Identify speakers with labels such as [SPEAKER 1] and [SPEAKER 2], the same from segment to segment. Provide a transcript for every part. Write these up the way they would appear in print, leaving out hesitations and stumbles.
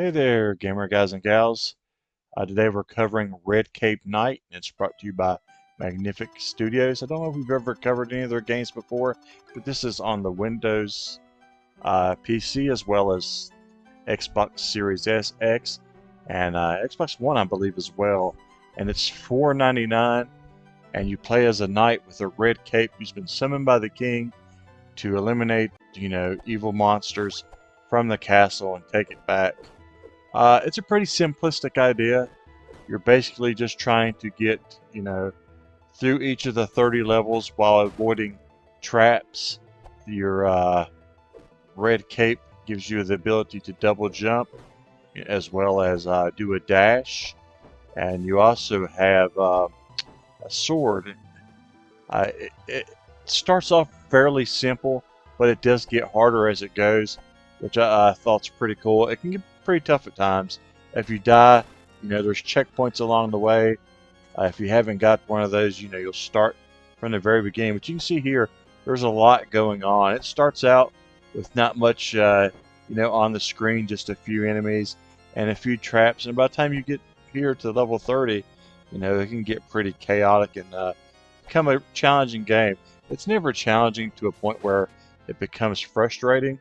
[SPEAKER 1] Hey there, gamer guys and gals. Today we're covering Red Cape Knight, and it's brought to you by Magnific Studios. I don't know if we've ever covered any of their games before, but this is on the Windows PC as well as Xbox Series S, X, and Xbox One, I believe, as well. And it's $4.99, and you play as a knight with a red cape who's been summoned by the king to eliminate, evil monsters from the castle and take it back. It's a pretty simplistic idea. You're basically just trying to get, through each of the 30 levels while avoiding traps. Your red cape gives you the ability to double jump as well as do a dash. And you also have a sword. It starts off fairly simple, but it does get harder as it goes, which I thought's pretty cool. It can get pretty tough at times. If you die, there's checkpoints along the way. If you haven't got one of those, you'll start from the very beginning. But you can see here, there's a lot going on. It starts out with not much, on the screen, just a few enemies and a few traps. And by the time you get here to level 30, it can get pretty chaotic and become a challenging game. It's never challenging to a point where it becomes frustrating.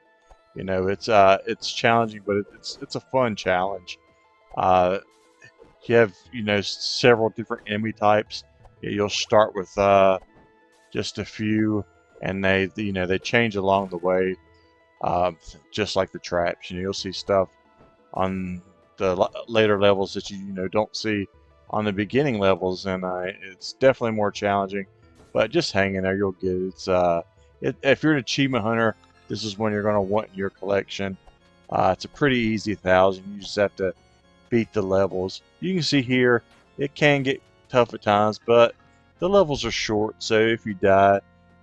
[SPEAKER 1] It's challenging, but it's a fun challenge. Uh, you have several different enemy types. You'll start with just a few, and they change along the way, just like the traps. You'll see stuff on the later levels that you don't see on the beginning levels, and it's definitely more challenging. But just hang in there, you'll get it. If you're an achievement hunter, this is one you're going to want in your collection. It's a pretty easy 1,000. You just have to beat the levels. You can see here, it can get tough at times, but the levels are short, so if you die,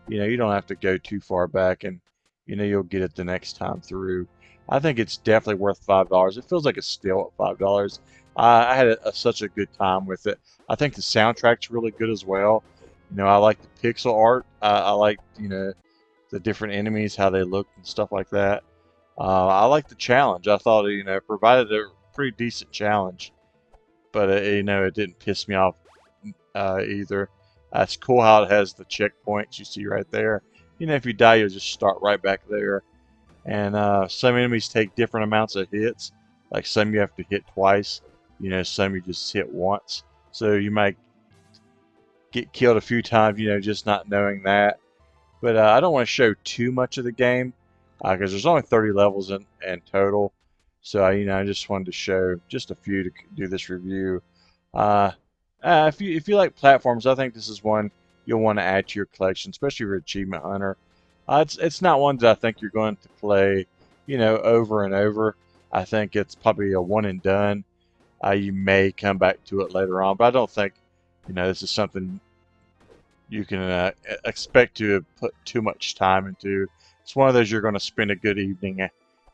[SPEAKER 1] you don't have to go too far back, and you'll get it the next time through. I think it's definitely worth $5. It feels like a steal at $5. I had such a good time with it. I think the soundtrack's really good as well. I like the pixel art. I like, the different enemies, how they look and stuff like that. I like the challenge. I thought, it provided a pretty decent challenge, but it didn't piss me off either. It's cool how it has the checkpoints you see right there. If you die, you'll just start right back there. And some enemies take different amounts of hits. Like some you have to hit twice. Some you just hit once. So you might get killed a few times, just not knowing that. But I don't want to show too much of the game because there's only 30 levels in total. So I just wanted to show just a few to do this review. If you like platforms, I think this is one you'll want to add to your collection, especially if you're an achievement hunter. It's not one that I think you're going to play, over and over. I think it's probably a one and done. You may come back to it later on, but I don't think, this is something you can expect to put too much time into. It's one of those you're going to spend a good evening,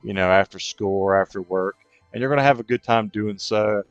[SPEAKER 1] after school or after work, and you're going to have a good time doing so,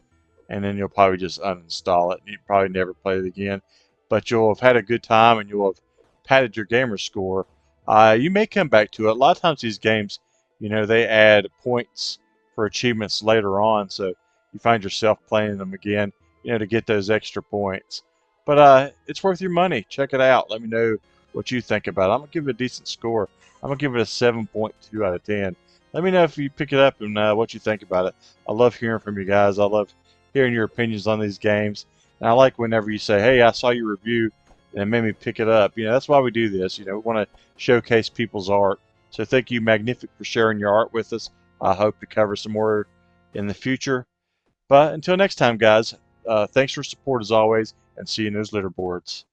[SPEAKER 1] and then you'll probably just uninstall it, and you probably never play it again. But you'll have had a good time, and you'll have padded your gamer score. You may come back to it. A lot of times these games, they add points for achievements later on, so you find yourself playing them again, to get those extra points. But it's worth your money. Check it out. Let me know what you think about it. I'm going to give it a decent score. I'm going to give it a 7.2 out of 10. Let me know if you pick it up and what you think about it. I love hearing from you guys. I love hearing your opinions on these games. And I like whenever you say, hey, I saw your review and it made me pick it up. That's why we do this. We want to showcase people's art. So thank you, Magnific, for sharing your art with us. I hope to cover some more in the future. But until next time, guys, thanks for support as always, and see you in those leaderboards.